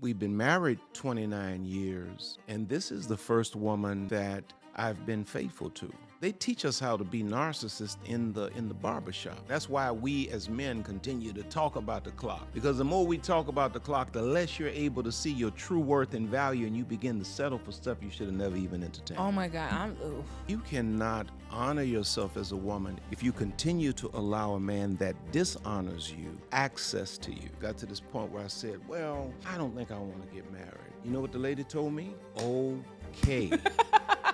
We've been married 29 years, and this is the first woman that I've been faithful to. They teach us how to be narcissists in the barbershop. That's why we as men continue to talk about the clock. Because the more we talk about the clock, the less you're able to see your true worth and value, and you begin to settle for stuff you should have never even entertained. Oh my God, You cannot honor yourself as a woman if you continue to allow a man that dishonors you access to you. Got to this point where I said, well, I don't think I want to get married. You know what the lady told me? Okay.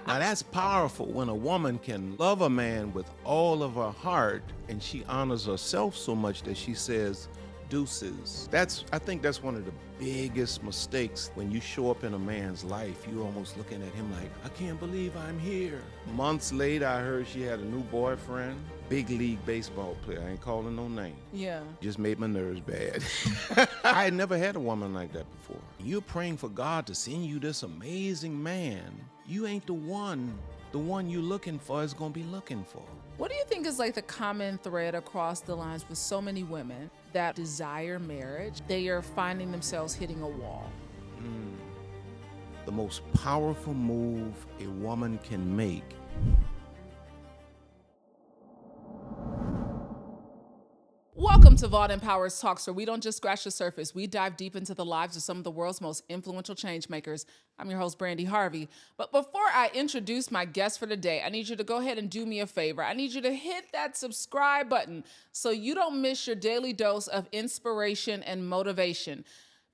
Now that's powerful when a woman can love a man with all of her heart and she honors herself so much that she says, deuces. I think that's one of the biggest mistakes when you show up in a man's life. You're almost looking at him like, I can't believe I'm here. Months later, I heard she had a new boyfriend, big league baseball player. I ain't calling no name. yeah. Just made my nerves bad. I had never had a woman like that before. You're praying for God to send you this amazing man. You ain't the one you're looking for is gonna be looking for. What do you think is like the common thread across the lines with so many women that desire marriage? They are finding themselves hitting a wall. The most powerful move a woman can make Welcome to Vaught Empowers Talks, where we don't just scratch the surface. We dive deep into the lives of some of the world's most influential change makers. I'm your host, Brandi Harvey. But before I introduce my guest for today, I need you to go ahead and do me a favor. I need you to hit that subscribe button so you don't miss your daily dose of inspiration and motivation.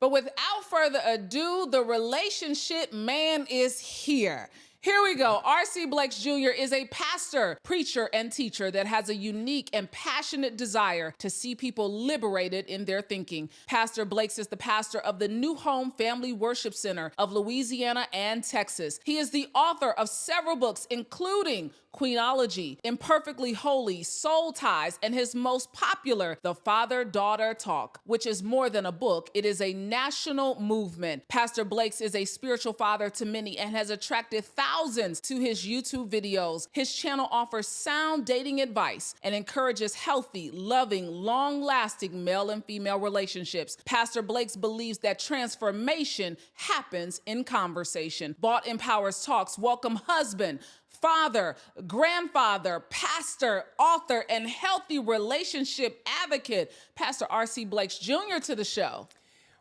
But without further ado, the relationship man is here. Here we go. R.C. Blakes Jr. is a pastor, preacher, and teacher that has a unique and passionate desire to see people liberated in their thinking. Pastor Blakes is the pastor of the New Home Family Worship Center of Louisiana and Texas. He is the author of several books, including Queenology, Imperfectly Holy, Soul Ties, and his most popular, The Father-Daughter Talk, which is more than a book. It is a national movement. Pastor Blakes is a spiritual father to many and has attracted thousands to his YouTube videos. His channel offers sound dating advice and encourages healthy, loving, long-lasting male and female relationships. Pastor Blakes believes that transformation happens in conversation. Vaught Empowers Talks welcome husband, father, grandfather, pastor, author, and healthy relationship advocate, Pastor R.C. Blakes Jr. to the show.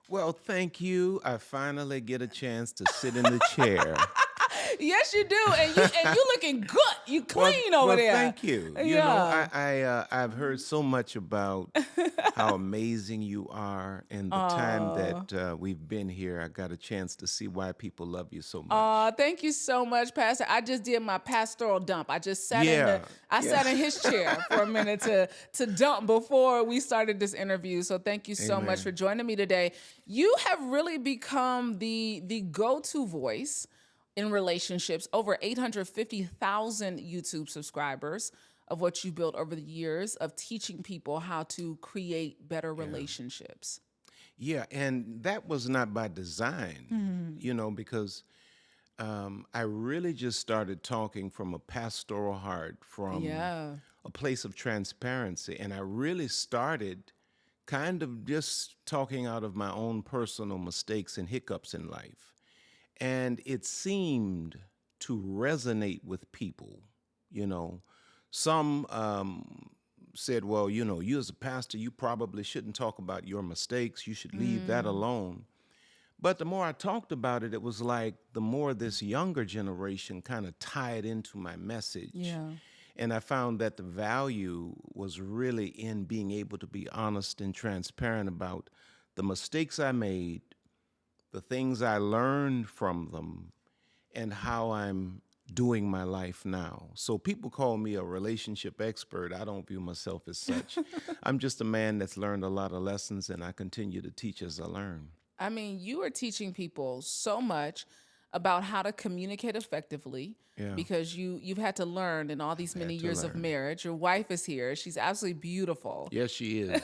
Well, thank you. I finally get a chance to sit in the chair. Yes, you do, and you looking good. You clean over there. Thank you. You know, I've heard so much about how amazing you are, and the time that we've been here, I got a chance to see why people love you so much. Thank you so much, Pastor. I just did my pastoral dump. I just sat sat in his chair for a minute to dump before we started this interview. So thank you so much for joining me today. You have really become the go-to voice in relationships, over 850,000 YouTube subscribers of what you built over the years of teaching people how to create better relationships. Yeah, and that was not by design, you know, because I really just started talking from a pastoral heart, from a place of transparency. And I really started kind of just talking out of my own personal mistakes and hiccups in life. And it seemed to resonate with people, you know. Some said, well, you know, you as a pastor, you probably shouldn't talk about your mistakes. You should leave that alone. But the more I talked about it, it was like the more this younger generation kind of tied into my message. Yeah. And I found that the value was really in being able to be honest and transparent about the mistakes I made, the things I learned from them, and how I'm doing my life now. So people call me a relationship expert. I don't view myself as such. I'm just a man that's learned a lot of lessons, and I continue to teach as I learn. I mean, you are teaching people so much about how to communicate effectively because you've had to learn in all these many years of marriage. Your wife is here. She's absolutely beautiful. Yes, she is.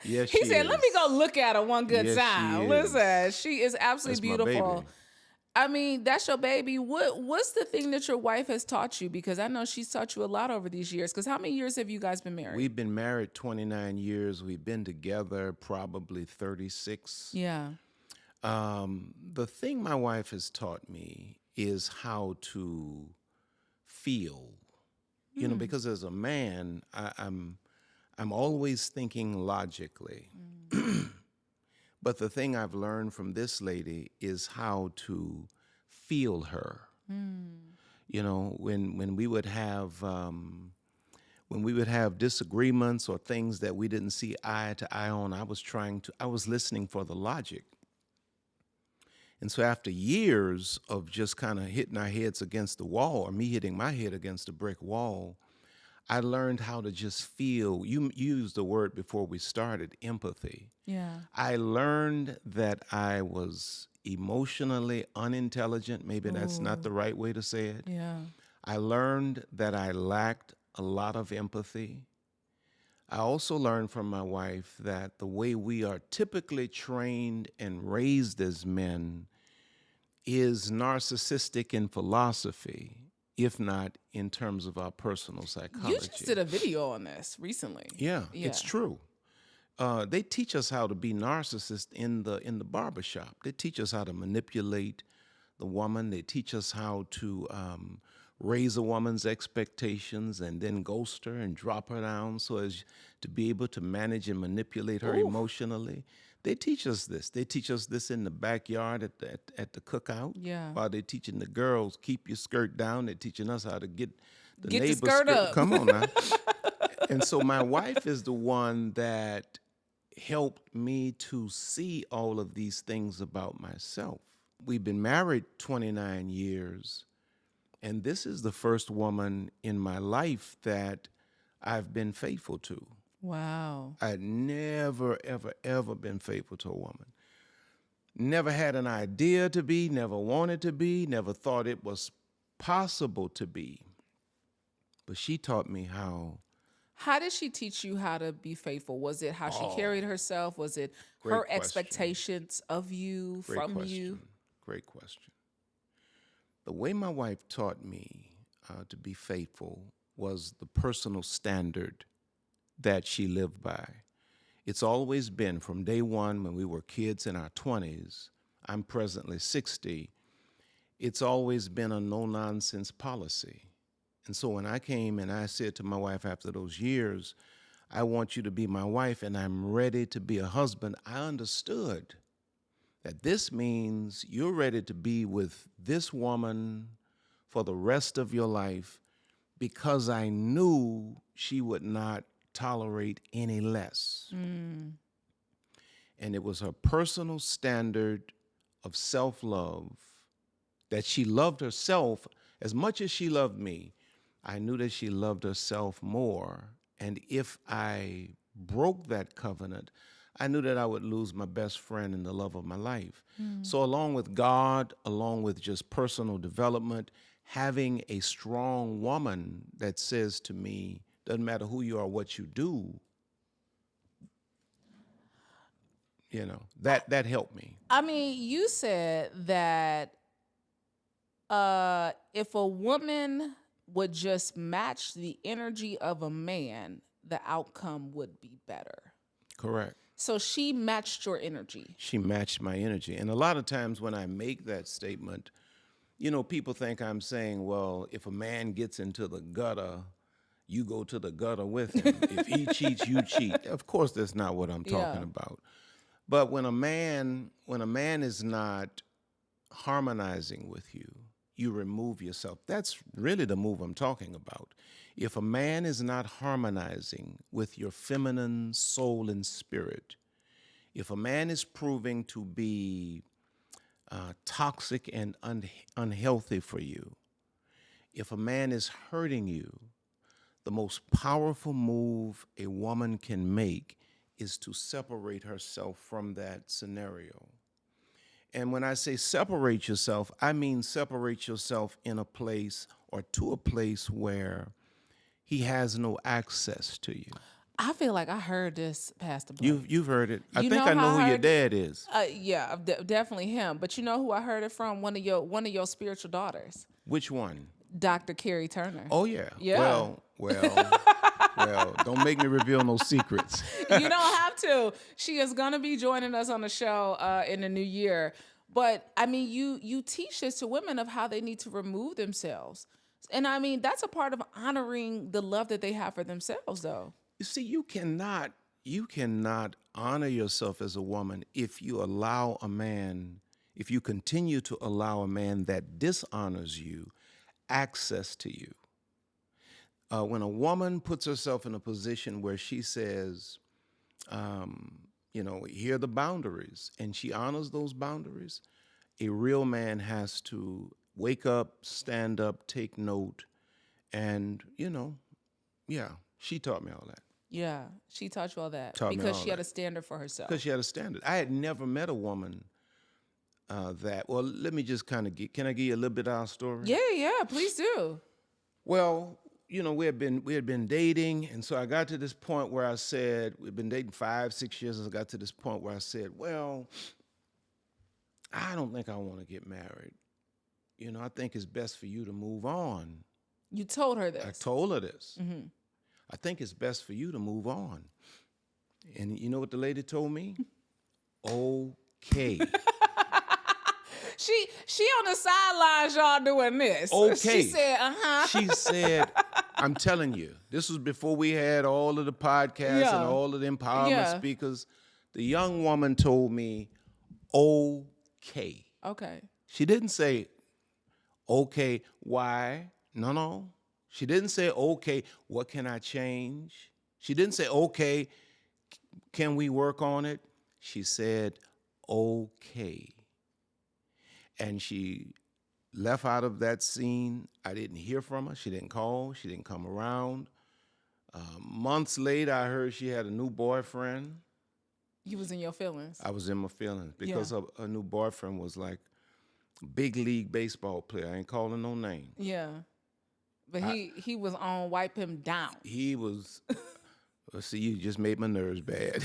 Yes, he said, let me go look at her one good time. She is. Listen, she is absolutely That's my beautiful. baby. I mean, that's your baby. What's the thing that your wife has taught you? Because I know she's taught you a lot over these years. Because how many years have you guys been married? We've been married 29 years. We've been together probably 36. Yeah. The thing my wife has taught me is how to feel. Because as a man, I'm always thinking logically. But the thing I've learned from this lady is how to feel her. When we would have disagreements or things that we didn't see eye to eye on, I was listening for the logic. And so after years of just kind of hitting our heads against the wall, or me hitting my head against a brick wall, I learned how to just feel. You used the word before we started, empathy. Yeah. I learned that I was emotionally unintelligent. Maybe that's not the right way to say it. Yeah. I learned that I lacked a lot of empathy. I also learned from my wife that the way we are typically trained and raised as men is narcissistic in philosophy, if not in terms of our personal psychology. You just did a video on this recently. Yeah, it's true. They teach us how to be narcissists in the barbershop. They teach us how to manipulate the woman. They teach us how to raise a woman's expectations and then ghost her and drop her down so as to be able to manage and manipulate her emotionally. They teach us this. They teach us this in the backyard at the cookout. Yeah. While they're teaching the girls, keep your skirt down, they're teaching us how to get the Get the neighbor's skirt up. Come on now. And so my wife is the one that helped me to see all of these things about myself. We've been married 29 years, and this is the first woman in my life that I've been faithful to. Wow. I'd never, ever, ever been faithful to a woman. Never had an idea to be, never wanted to be, never thought it was possible to be. But she taught me how. How did she teach you how to be faithful? Was it how she carried herself? Was it her question. expectations of you, Great from question. you? Great question. The way my wife taught me to be faithful was the personal standard that she lived by. It's always been from day one when we were kids in our 20s. I'm presently 60. It's always been a no-nonsense policy. And so when I came and I said to my wife after those years, I want you to be my wife and I'm ready to be a husband, I understood that this means you're ready to be with this woman for the rest of your life because I knew she would not tolerate any less. And it was her personal standard of self-love, that she loved herself as much as she loved me. I knew that she loved herself more. And if I broke that covenant, I knew that I would lose my best friend and the love of my life. So along with God, along with just personal development, having a strong woman that says to me, doesn't matter who you are, what you do, that helped me. I mean, you said that if a woman would just match the energy of a man, the outcome would be better. Correct. So she matched your energy. She matched my energy. And a lot of times when I make that statement, people think I'm saying, well, if a man gets into the gutter, you go to the gutter with him. If he cheats, you cheat. Of course, that's not what I'm talking about. But when a man is not harmonizing with you, you remove yourself. That's really the move I'm talking about. If a man is not harmonizing with your feminine soul and spirit, if a man is proving to be toxic and unhealthy for you, if a man is hurting you, the most powerful move a woman can make is to separate herself from that scenario. And when I say separate yourself, I mean separate yourself in a place or to a place where he has no access to you. I feel like I heard this, Pastor Blake. You've heard it. I You think know I know how I who your heard- dad is. Yeah, definitely him. But you know who I heard it from? One of your spiritual daughters, Which one? Dr. Carrie Turner. Oh yeah. Yeah. Well. Well, don't make me reveal no secrets. You don't have to. She is going to be joining us on the show in the new year. But I mean, you teach this to women of how they need to remove themselves. And I mean, that's a part of honoring the love that they have for themselves, though. You see, you cannot honor yourself as a woman if you continue to allow a man that dishonors you access to you. When a woman puts herself in a position where she says, here are the boundaries, and she honors those boundaries, a real man has to wake up, stand up, take note, and, she taught me all that. Yeah, she taught you all that Because she had a standard for herself. Because she had a standard. I had never met a woman let me just kind of can I give you a little bit of our story? Yeah, please do. Well, we had been dating, and so I got to this point where I said, we've been dating 5-6 years, and I got to this point where I said, well, I don't think I want to get married. I think it's best for you to move on. You told her this. I told her this. Mm-hmm. I think it's best for you to move on. And you know what the lady told me? Okay. She on the sidelines, y'all doing this. Okay. She said, She said, I'm telling you, this was before we had all of the podcasts and all of the empowerment speakers. The young woman told me, okay. Okay. She didn't say, okay, why? No. She didn't say, okay, what can I change? She didn't say, okay, can we work on it? She said, okay. And she left out of that scene. I didn't hear from her. She didn't call. She didn't come around. Months later, I heard she had a new boyfriend. You was in your feelings. I was in my feelings because her new boyfriend was like a big league baseball player. I ain't calling no name. Yeah. But he was on wipe him down. He was... Well, see, you just made my nerves bad.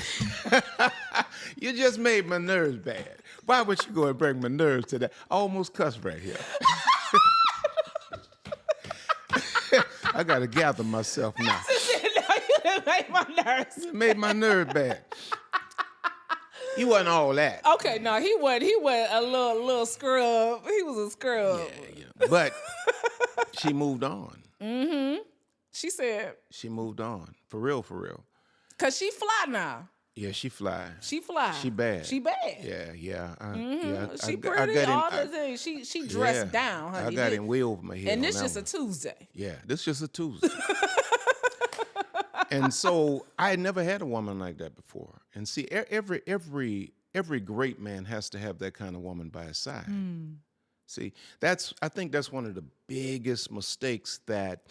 You just made my nerves bad. Why would you go and bring my nerves to that? I almost cussed right here. I got to gather myself now. No, you didn't make my nerves. You made my nerves bad. He wasn't all that. Okay, no, he wasn't a little scrub. He was a scrub. Yeah. But she moved on. Mm-hmm. She said. She moved on. For real. Because she fly now. Yeah, she fly. She fly. She bad. She bad. Yeah. She pretty, all the things. She dressed down, honey. I got him way over my head. And this just a Tuesday. Yeah, this just a Tuesday. And so I had never had a woman like that before. And see, every great man has to have that kind of woman by his side. See, I think that's one of the biggest mistakes that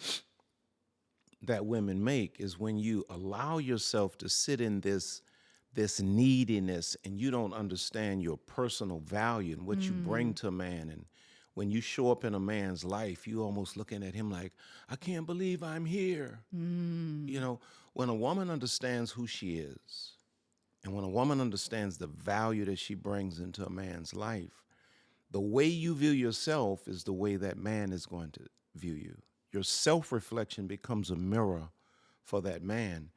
women make is when you allow yourself to sit in this neediness and you don't understand your personal value and what you bring to a man. And when you show up in a man's life, you almost looking at him like, I can't believe I'm here. When a woman understands who she is and when a woman understands the value that she brings into a man's life, the way you view yourself is the way that man is going to view you. Your self-reflection becomes a mirror for that man.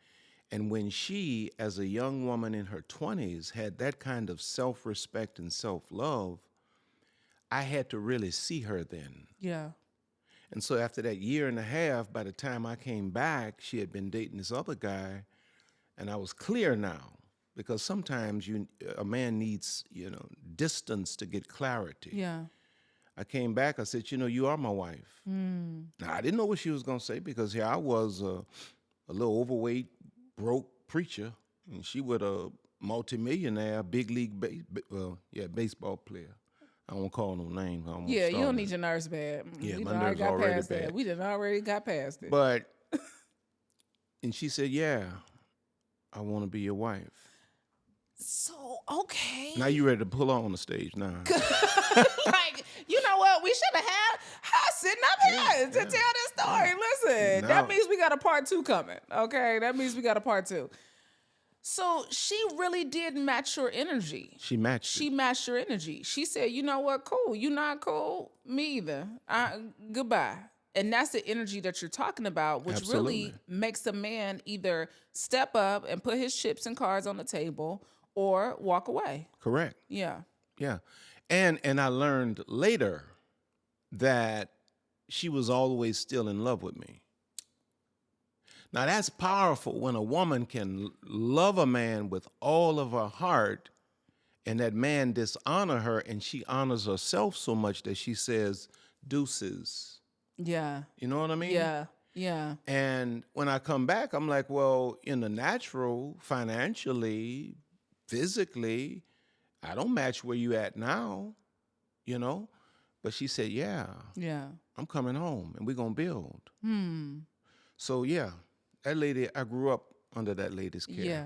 And when she, as a young woman in her 20s, had that kind of self-respect and self-love, I had to really see her then. Yeah. And so after that year and a half, by the time I came back, she had been dating this other guy, and I was clear now. Because sometimes a man needs, distance to get clarity. Yeah. I came back, I said, you are my wife. Now, I didn't know what she was going to say because here I was a little overweight, broke preacher, and she was a multimillionaire, big league baseball player. I won't call no names. You don't need your nerves bad. Yeah, we my nerves are already bad. That. We done already got past it. But, and she said, yeah, I want to be your wife. So, okay. Now you ready to pull her on the stage now. Like, you know what? We should have had her sitting up here to tell this story. Listen, that means we got a part 2 coming, okay? That means we got a part 2. So she really did match your energy. She matched your energy. She said, you know what? Cool. You not cool? Me either. Goodbye. And that's the energy that you're talking about, which Absolutely. really makes a man either step up and put his chips and cards on the table or walk away. Correct. Yeah. Yeah. And I learned later that she was always still in love with me. Now that's powerful when a woman can love a man with all of her heart and that man dishonor her and she honors herself so much that she says deuces. Yeah. You know what I mean? Yeah. Yeah. And when I come back, I'm like, well, in the natural, financially, physically, I don't match where you at now, you know? But she said, yeah, Yeah. I'm coming home and we're going to build. So, yeah, that lady, I grew up under that lady's care. Yeah.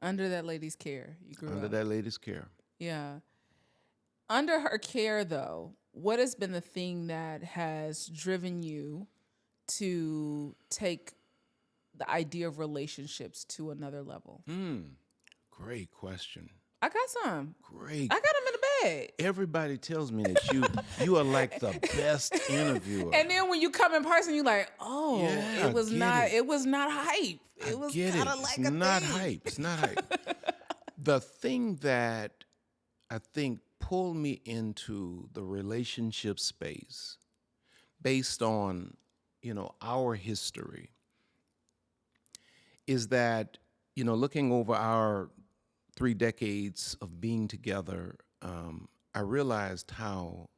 Under that lady's care, you grew Under up. that lady's care. Yeah. Under her care, though, what has been the thing that has driven you to take the idea of relationships to another level? Great question. I got some. Great. I got them in the bag. Everybody tells me that you are like the best interviewer. And then when you come in person, you're like, oh, Yeah, it was I get not. it. It was not hype. I It was get kind it. of like It's a not thing. hype. It's not hype. The thing that I think pulled me into the relationship space based on, our history is that, looking over our 3 decades of being together, I realized how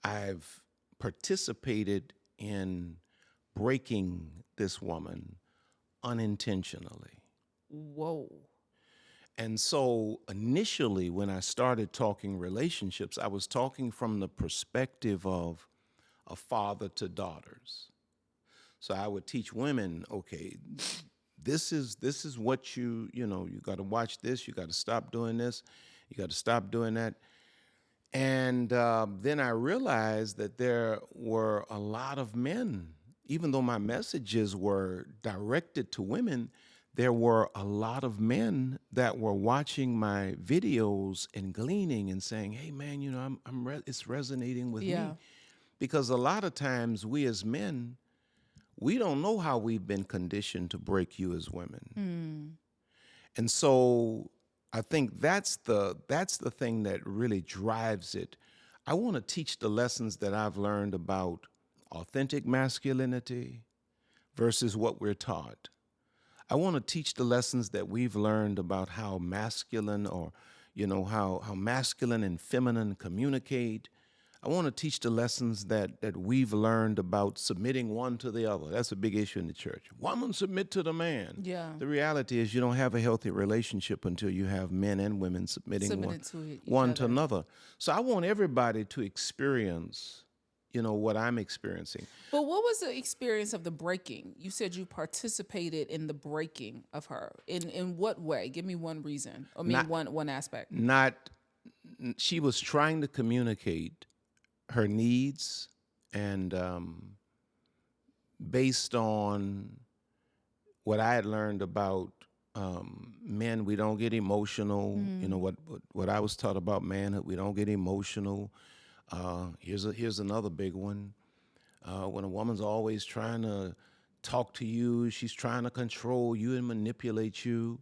I've participated in breaking this woman unintentionally. Whoa. And so initially, when I started talking relationships, I was talking from the perspective of a father to daughters. So I would teach women, okay, this is what you got to watch this, you got to stop doing this, you got to stop doing that. And then I realized that there were a lot of men, even though my messages were directed to women, there were a lot of men that were watching my videos and gleaning and saying, "Hey, man, it's resonating with me," because a lot of times we as men, we don't know how we've been conditioned to break you as women, and so I think that's the thing that really drives it. I want to teach the lessons that I've learned about authentic masculinity versus what we're taught. I want to teach the lessons that we've learned about how masculine or, how masculine and feminine communicate. I want to teach the lessons that we've learned about submitting one to the other. That's a big issue in the church. Woman submit to the man. Yeah. The reality is you don't have a healthy relationship until you have men and women submitting one to another. So I want everybody to experience what I'm experiencing. But what was the experience of the breaking? You said you participated in the breaking of her. In what way? Give me one reason. I mean, one aspect. She was trying to communicate her needs, and based on what I had learned about men, we don't get emotional. What I was taught about manhood, we don't get emotional. Here's another big one. When a woman's always trying to talk to you, she's trying to control you and manipulate you.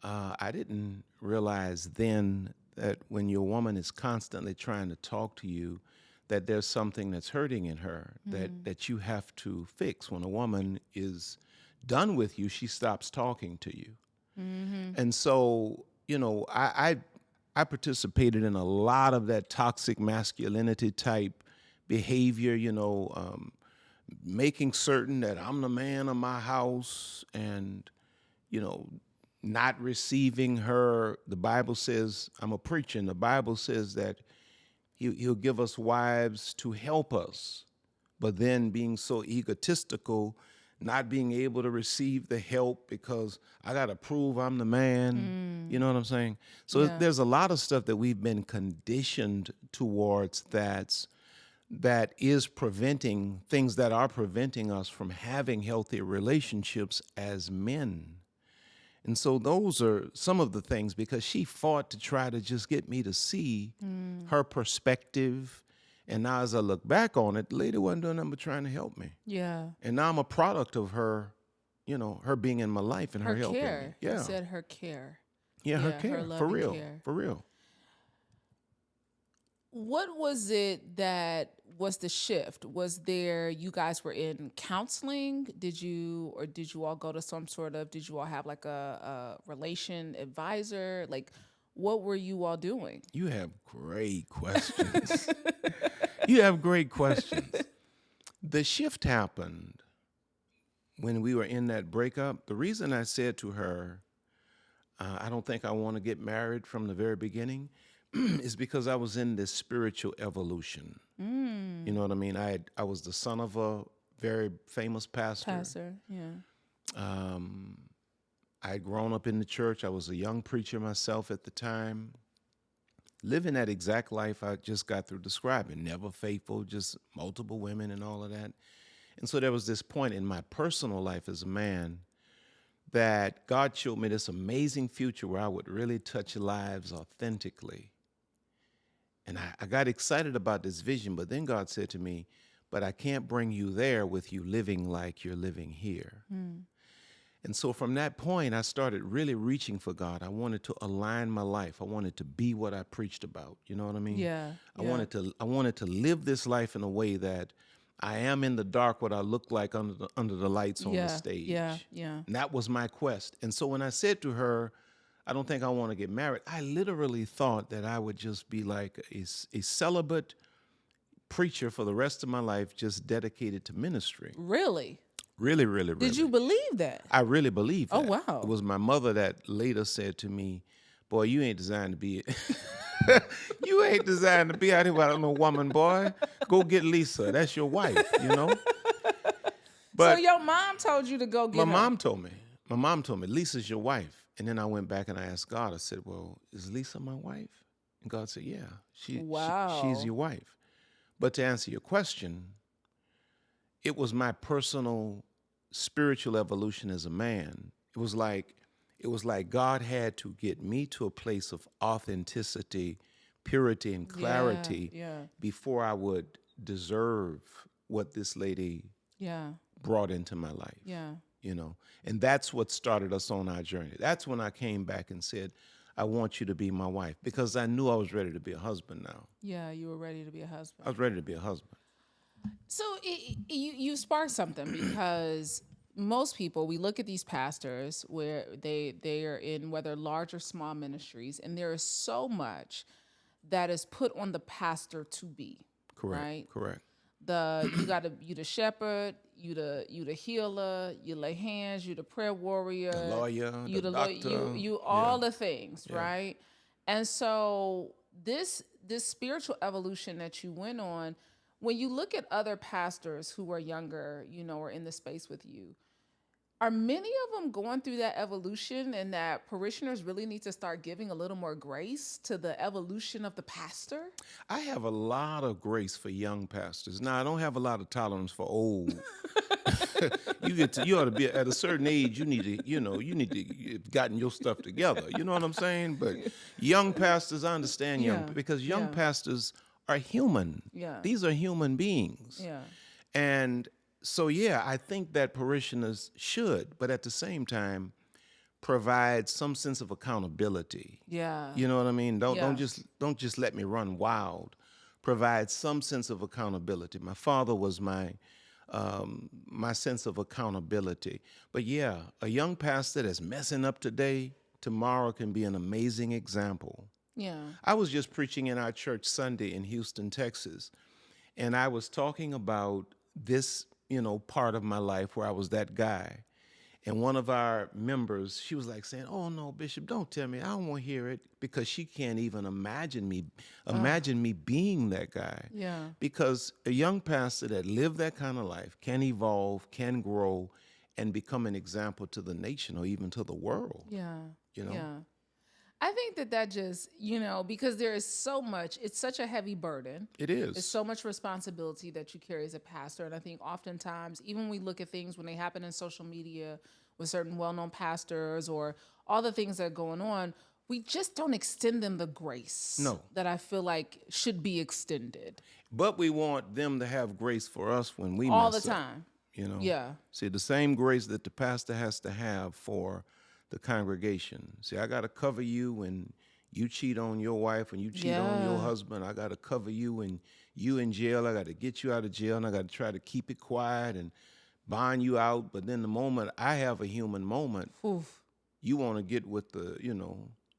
I didn't realize then that when your woman is constantly trying to talk to you, that there's something that's hurting in her that you have to fix. When a woman is done with you, she stops talking to you. And so, I participated in a lot of that toxic masculinity type behavior, making certain that I'm the man of my house and, not receiving her. The Bible says, I'm a preacher, and the Bible says that he'll give us wives to help us, but then being so egotistical, not being able to receive the help because I got to prove I'm the man. You know what I'm saying? So there's a lot of stuff that we've been conditioned towards that is preventing things that are preventing us from having healthy relationships as men. And so those are some of the things, because she fought to try to just get me to see her perspective And now as I look back on it, the lady wasn't doing nothing but trying to help me. Yeah. And now I'm a product of her, her being in my life and her helping care. me. Yeah. You said her care. Yeah, her care. Her love For and real. care. For real. What was it that was the shift? Was there, you guys were in counseling? Did you all go to some sort of, did you all have like a relation advisor? Like, what were you all doing? You have great questions. You have great questions. The shift happened when we were in that breakup. The reason I said to her, I don't think I want to get married from the very beginning is because I was in this spiritual evolution. You know what I mean? I was the son of a very famous pastor. Yeah. I had grown up in the church. I was a young preacher myself at the time, living that exact life I just got through describing. Never faithful, just multiple women and all of that. And so there was this point in my personal life as a man that God showed me this amazing future where I would really touch lives authentically. And I got excited about this vision, but then God said to me, but I can't bring you there with you living like you're living here. And so from that point, I started really reaching for God. I wanted to align my life. I wanted to be what I preached about. You know what I mean? Yeah. I wanted to live this life in a way that I am in the dark what I look like under the lights on the stage. Yeah. And that was my quest. And so when I said to her, I don't think I want to get married, I literally thought that I would just be like a celibate preacher for the rest of my life, just dedicated to ministry. Really? Really, really, really. Did you believe that? I really believed that. Oh, wow. It was my mother that later said to me, boy, you ain't designed to be you ain't designed to be out here without no woman, boy. Go get Lisa. That's your wife, you know? But so your mom told you to go get her? My mom told me, Lisa's your wife. And then I went back and I asked God, I said, well, is Lisa my wife? And God said, yeah, she's your wife. But to answer your question, it was my personal spiritual evolution as a man. It was like God had to get me to a place of authenticity, purity, and clarity before I would deserve what this lady brought into my life. Yeah. You know, and that's what started us on our journey. That's when I came back and said, I want you to be my wife, because I knew I was ready to be a husband now. Yeah, you were ready to be a husband. I was ready to be a husband. So you sparked something, because most people, we look at these pastors where they are in whether large or small ministries, and there is so much that is put on the pastor to be. Correct. Right? Correct. You the shepherd, you the healer, you lay hands, you the prayer warrior, the lawyer, you the doctor, you all the things, right? And so this spiritual evolution that you went on, when you look at other pastors who are younger, or in the space with you, are many of them going through that evolution, and that parishioners really need to start giving a little more grace to the evolution of the pastor? I have a lot of grace for young pastors. Now, I don't have a lot of tolerance for old. You ought to be at a certain age. You need to have gotten your stuff together. You know what I'm saying? But young pastors, I understand because young pastors are human. Yeah. These are human beings. Yeah. And so, I think that parishioners should, but at the same time, provide some sense of accountability. Yeah. You know what I mean? Don't just let me run wild. Provide some sense of accountability. My father was my sense of accountability. But a young pastor that's messing up today, tomorrow can be an amazing example. Yeah. I was just preaching in our church Sunday in Houston, Texas, and I was talking about this, part of my life where I was that guy. And one of our members, she was like saying, "Oh no, Bishop, don't tell me. I don't want to hear it," because she can't even imagine me being that guy. Yeah. Because a young pastor that lived that kind of life can evolve, can grow, and become an example to the nation or even to the world. Yeah. Yeah. I think that just, because there is so much, it's such a heavy burden. It is. It's so much responsibility that you carry as a pastor. And I think oftentimes, even when we look at things when they happen in social media with certain well-known pastors or all the things that are going on, we just don't extend them the grace that I feel like should be extended. But we want them to have grace for us when we all mess the up. time. You know? Yeah. See, the same grace that the pastor has to have for the congregation. See, I got to cover you when you cheat on your wife, when you cheat on your husband. I got to cover you when you in jail. I got to get you out of jail, and I got to try to keep it quiet and bond you out. But then the moment I have a human moment, you want to get with the,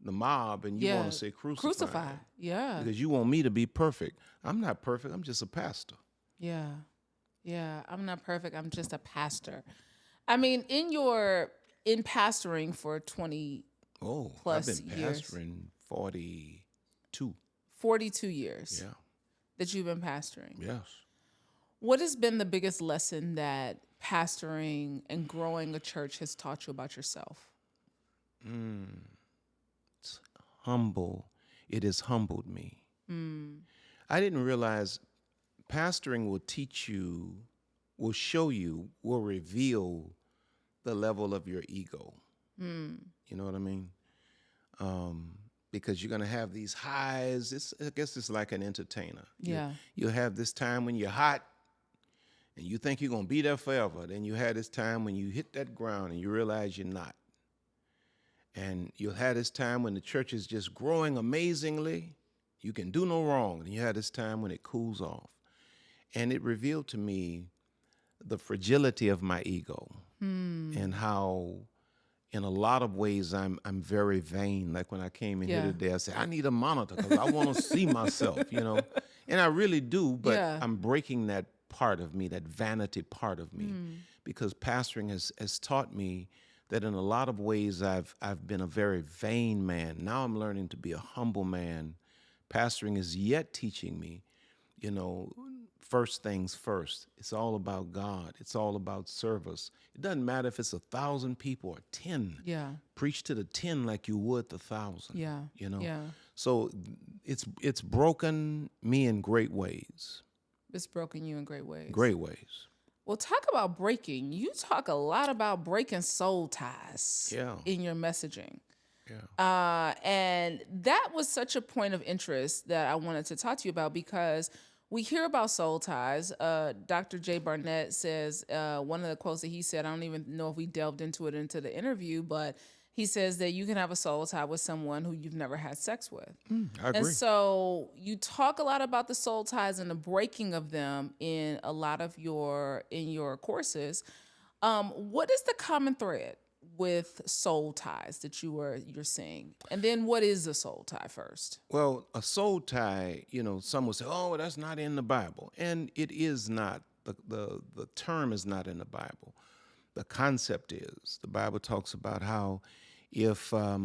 the mob, and you want to say crucify. Yeah. Because you want me to be perfect. I'm not perfect. I'm just a pastor. Yeah. Yeah. I'm not perfect. I'm just a pastor. I mean, in pastoring for 20 plus I've been years. pastoring 42. 42 years. Yeah. That you've been pastoring. Yes. What has been the biggest lesson that pastoring and growing a church has taught you about yourself? It's humble. It has humbled me. I didn't realize pastoring will teach you, will show you, will reveal the level of your ego. You know what I mean? Because you're going to have these highs. I guess it's like an entertainer. Yeah. You'll have this time when you're hot and you think you're going to be there forever. Then you have this time when you hit that ground and you realize you're not. And you'll have this time when the church is just growing amazingly. You can do no wrong. And you have this time when it cools off. And it revealed to me the fragility of my ego and how in a lot of ways I'm very vain. Like when I came in here today, I said, I need a monitor because I want to see myself, And I really do, but I'm breaking that part of me, that vanity part of me, because pastoring has taught me that in a lot of ways I've been a very vain man. Now I'm learning to be a humble man. Pastoring is yet teaching me, first things first. It's all about God. It's all about service. It doesn't matter if it's 1,000 people or 10. Yeah. Preach to the 10 like you would the 1,000. Yeah. Yeah. So it's broken me in great ways. It's broken you in great ways. Great ways. Well, talk about breaking. You talk a lot about breaking soul ties in your messaging. Yeah. And that was such a point of interest that I wanted to talk to you about because we hear about soul ties. Dr. J. Barnett says, one of the quotes that he said, I don't even know if we delved into the interview, but he says that you can have a soul tie with someone who you've never had sex with. I agree. And so you talk a lot about the soul ties and the breaking of them in a lot of your courses. What is the common thread with soul ties that you're seeing? And then what is a soul tie first? Well, a soul tie, some will say, oh, that's not in the Bible. And it is not. The term is not in the Bible. The concept is. The Bible talks about how if a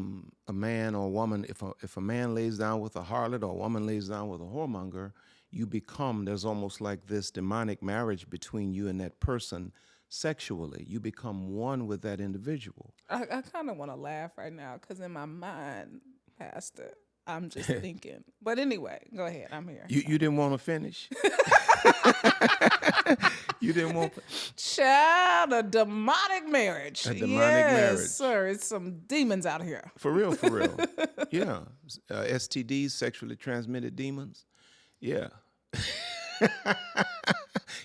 man or a woman, if a man lays down with a harlot or a woman lays down with a whoremonger, there's almost like this demonic marriage between you and that person sexually. You become one with that individual. I kind of want to laugh right now because in my mind, Pastor, I'm just thinking. But anyway, go ahead. I'm here. You didn't want to finish? You didn't want Child, a demonic marriage. A demonic marriage. Yes, sir. It's some demons out here. For real. Yeah. STDs, sexually transmitted demons. Yeah.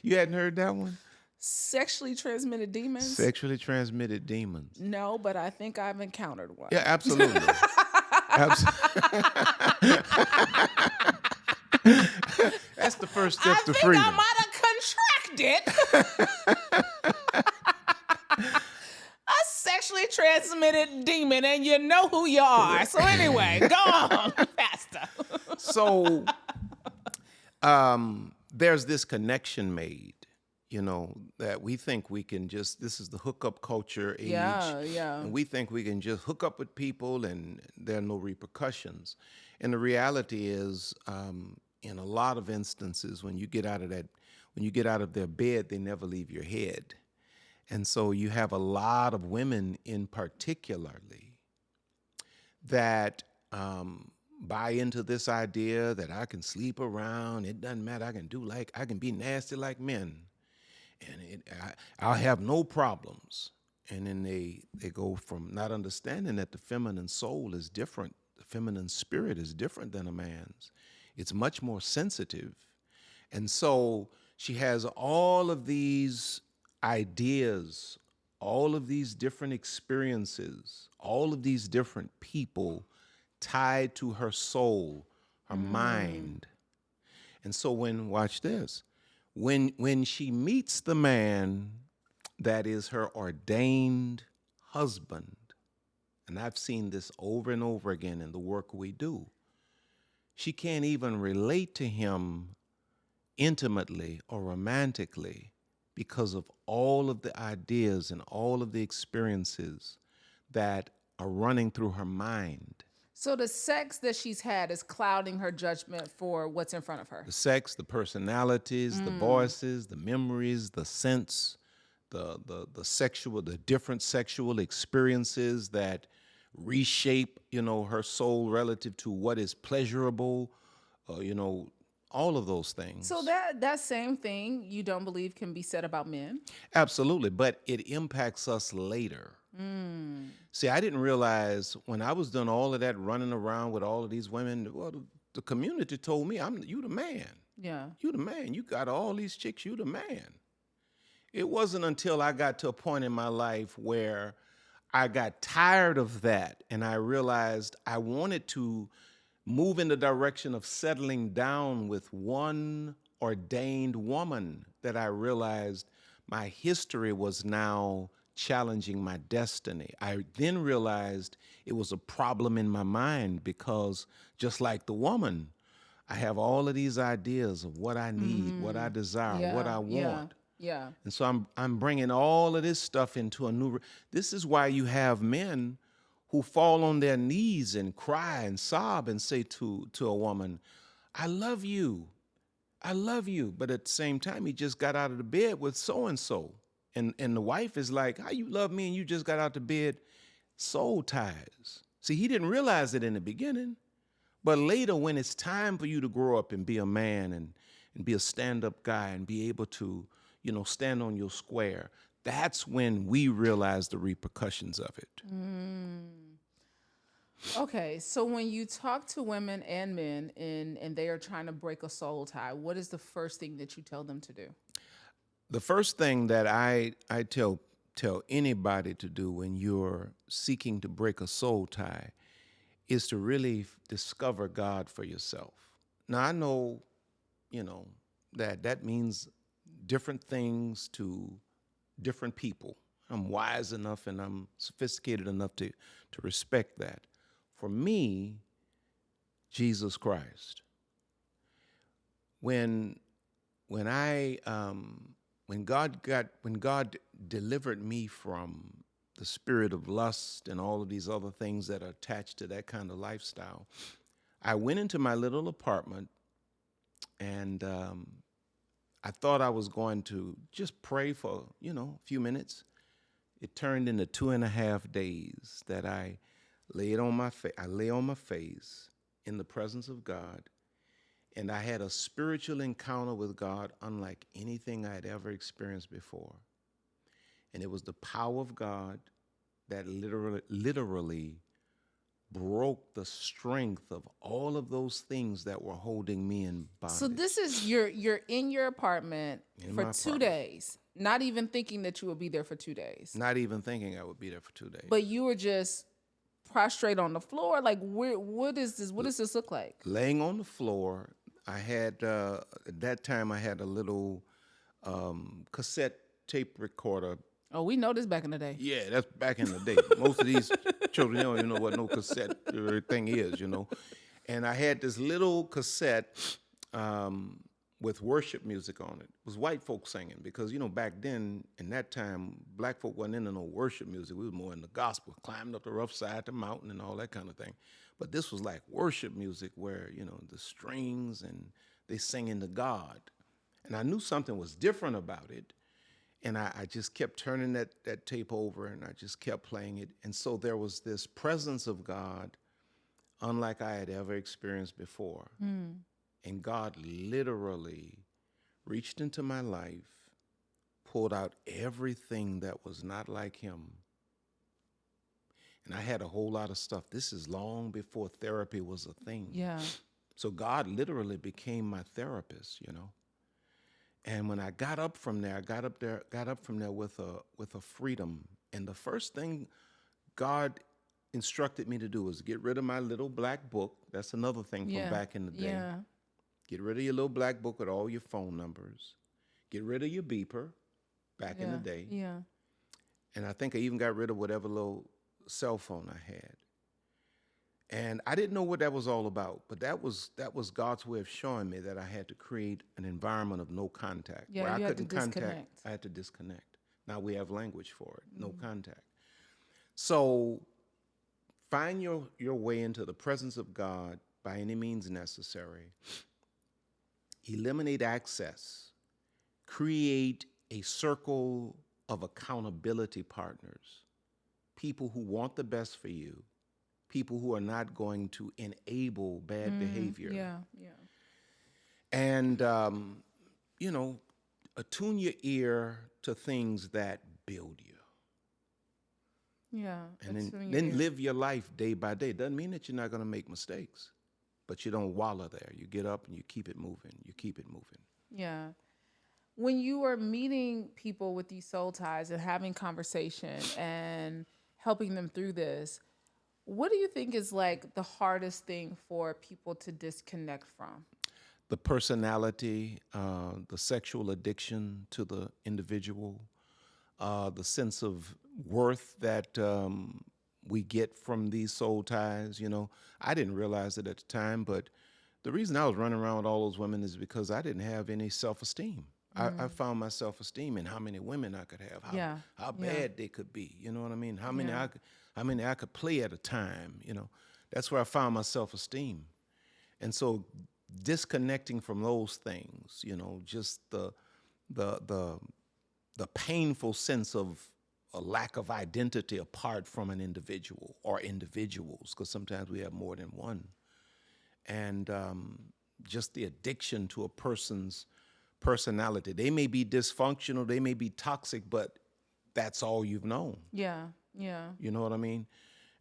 You hadn't heard that one? Sexually transmitted demons? Sexually transmitted demons. No, but I think I've encountered one. Yeah, absolutely. That's the first step to freedom. I might have contracted a sexually transmitted demon, and you know who you are. So anyway, go on, Pastor. So there's this connection made, that we think we can just, this is the hookup culture age. Yeah. And we think we can just hook up with people and there are no repercussions. And the reality is, in a lot of instances, when you get out of their bed, they never leave your head. And so you have a lot of women in particularly that buy into this idea that I can sleep around. It doesn't matter. I can be nasty like men. And I'll have no problems. And then they go from not understanding that the feminine soul is different. The feminine spirit is different than a man's. It's much more sensitive. And so she has all of these ideas, all of these different experiences, all of these different people tied to her soul, her mind. And so watch this, when she meets the man that is her ordained husband, and I've seen this over and over again in the work we do, she can't even relate to him intimately or romantically because of all of the ideas and all of the experiences that are running through her mind. So the sex that she's had is clouding her judgment for what's in front of her. The sex, the personalities, the voices, the memories, the sense, the different sexual experiences that reshape, her soul relative to what is pleasurable, all of those things. So that same thing you don't believe can be said about men? Absolutely, but it impacts us later. See, I didn't realize when I was doing all of that running around with all of these women, well, the community told me, you the man. Yeah. You the man. You got all these chicks, you the man. It wasn't until I got to a point in my life where I got tired of that and I realized I wanted to move in the direction of settling down with one ordained woman that I realized my history was now challenging my destiny. I then realized it was a problem in my mind because just like the woman, I have all of these ideas of what I need, what I desire, what I want. Yeah. And so I'm bringing all of this stuff into a new. This is why you have men who fall on their knees and cry and sob and say to a woman, "I love you, I love you." But at the same time, he just got out of the bed with so and so, and the wife is like, "How you love me and you just got out of bed?" Soul ties. See, he didn't realize it in the beginning, but later when it's time for you to grow up and be a man and be a stand-up guy and be able to, stand on your square, that's when we realize the repercussions of it. Okay, so when you talk to women and men and they are trying to break a soul tie, what is the first thing that you tell them to do? The first thing that I tell anybody to do when you're seeking to break a soul tie is to really discover God for yourself. Now I know, that means different things to different people. I'm wise enough and I'm sophisticated enough to respect that. For me, Jesus Christ. When God delivered me from the spirit of lust and all of these other things that are attached to that kind of lifestyle, I went into my little apartment and I thought I was going to just pray for, a few minutes. It turned into 2.5 days that I lay on my face in the presence of God, and I had a spiritual encounter with God unlike anything I had ever experienced before. And it was the power of God that literally broke the strength of all of those things that were holding me in bondage. So this is you're in your apartment for 2 days, not even thinking that you would be there for 2 days. Not even thinking I would be there for 2 days. But you were just prostrate on the floor. Like, what is this? What does this look like? Laying on the floor. I had at that time I had a little cassette tape recorder. Oh, we know this back in the day. Yeah, that's back in the day. Most of these children don't even know what no cassette thing is, And I had this little cassette with worship music on it. It was white folk singing because, back then, in that time, black folk wasn't into no worship music. We was more in the gospel, climbing up the rough side of the mountain and all that kind of thing. But this was like worship music where, the strings and they singing to God. And I knew something was different about it. And I just kept turning that tape over and I just kept playing it. And so there was this presence of God unlike I had ever experienced before. And God literally reached into my life, pulled out everything that was not like him, And I had a whole lot of stuff. This is long before therapy was a thing. Yeah. So God literally became my therapist, you know. And when I got up from there, got up from there with a freedom. And the first thing God instructed me to do was get rid of my little black book. That's another thing from Yeah. back in the day. Yeah. Get rid of your little black book with all your phone numbers. Get rid of your beeper back in the day. Yeah. And I think I even got rid of whatever little cell phone I had. And I didn't know what that was all about, but that was God's way of showing me that I had to create an environment of no contact. Yeah, where you I had to couldn't contact. disconnect. I had to disconnect. Now we have language for it. No contact. So find your way into the presence of God by any means necessary. Eliminate access. Create a circle of accountability partners. People who want the best for you. People who are not going to enable bad behavior. Yeah. Yeah. And, you know, attune your ear to things that build you. Yeah. And then live your life day by day. Doesn't mean that you're not going to make mistakes, but you don't wallow there. You get up and you keep it moving. You keep it moving. Yeah. When you are meeting people with these soul ties and having conversation and helping them through this, what do you think is like the hardest thing for people to disconnect from? The personality, the sexual addiction to the individual, the sense of worth that we get from these soul ties. You know, I didn't realize it at the time, but the reason I was running around with all those women is because I didn't have any self-esteem. I found my self-esteem in how many women I could have, how bad they could be. You know what I mean? How many I could play at a time. You know, that's where I found my self-esteem. And so disconnecting from those things, you know, just the painful sense of a lack of identity apart from an individual or individuals, because sometimes we have more than one, and just the addiction to a person's personality. They may be dysfunctional, they may be toxic, but that's all you've known. Yeah. Yeah. You know what I mean?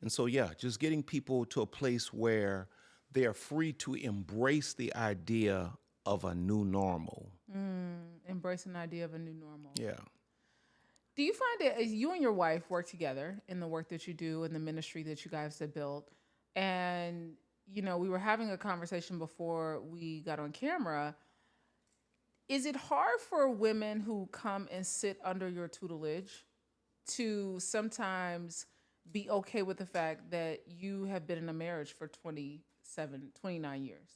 And so, yeah, just getting people to a place where they are free to embrace the idea of a new normal. Embracing the idea of a new normal. Yeah. Do you find that you and your wife work together in the work that you do in the ministry that you guys have built? And, you know, we were having a conversation before we got on camera. Is it hard for women who come and sit under your tutelage to sometimes be okay with the fact that you have been in a marriage for 29 years?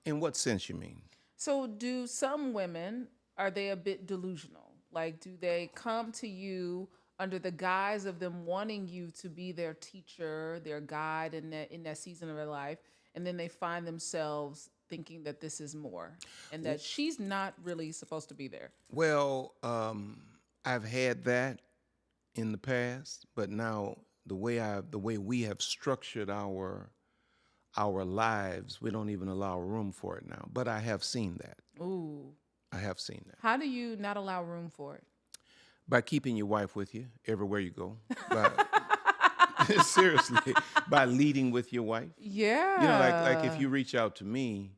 In what sense you mean? So do some women, are they a bit delusional? Like, do they come to you under the guise of them wanting you to be their teacher, their guide in that season of their life, and then they find themselves thinking that this is more and that she's not really supposed to be there? Well, I've had that in the past, but now the way we have structured our lives, we don't even allow room for it now. But I have seen that. Ooh. I have seen that. How do you not allow room for it? By keeping your wife with you everywhere you go. Seriously, by leading with your wife. Yeah. You know, like if you reach out to me,